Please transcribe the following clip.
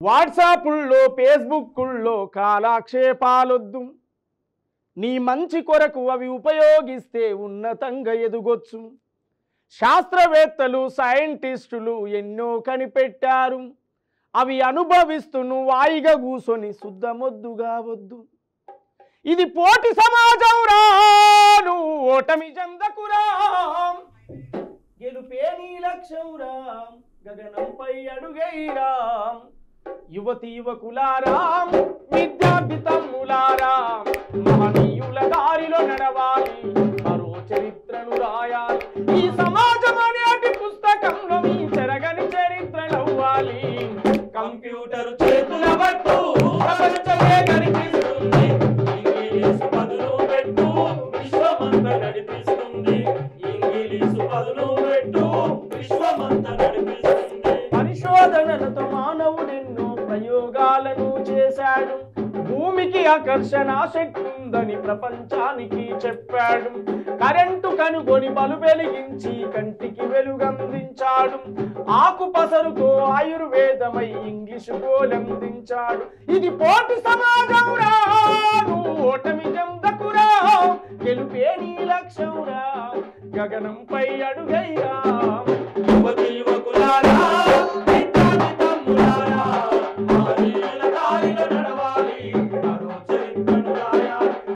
వాట్సాపుల్లో ఫేస్బుక్కుల్లో కాలాక్షేపాలొద్దు, నీ మంచి కొరకు అవి ఉపయోగిస్తే ఉన్నతంగా ఎదుగొచ్చు. శాస్త్రవేత్తలు సైంటిస్టులు ఎన్నో కనిపెట్టారు, అవి అనుభవిస్తూ నువ్వు వాయిగా కూసొని శుద్ధమొద్దుగా వద్దు. ఇది పోటీ సమాజం రా, నువ్వు ఓటమి చెందకురా, గెలుపే నీ లక్ష్యం రా, గగనంపై అడుగైరా. యువతి యువకులారా, విద్యార్థి తమ్ములారా, మహనీయుల దారిలో నడవాలి, మరో చరిత్రను రాయాలి. ఈ సమాజం అనేటి పుస్తకంలో మీ చెరగని చరిత్రలవ్వాలి. కంప్యూటర్ చేతుల పట్టు ప్రపంచమే కనిపిస్తుంది, ఇంగ్లీషు పదులు పెట్టు విశ్వమంతా నడిపిస్తుంది, ఇంగ్లీషు పదులు పెట్టు విశ్వమంతా నడిపిస్తుంది. పరిశోధనలతో మానవుడెన్నో ప్రయోగాలను చేశాడు, భూమికి ఆకర్షణ శక్తి ఉందని ప్రపంచానికి చెప్పాడు. కరెంటు కనుగొని బలు వెలిగించి కంటికి వెలుగందించాడు, ఆకు పసరుతో ఆయుర్వేదమై ఇంగ్లీషు గోలందించాడు. ఇది పోటీ సమాజం రా, నువ్వు ఓటమి చెందకురా, గెలుపే నీ లక్ష్యం రా, గగనంపై అడుగైరా.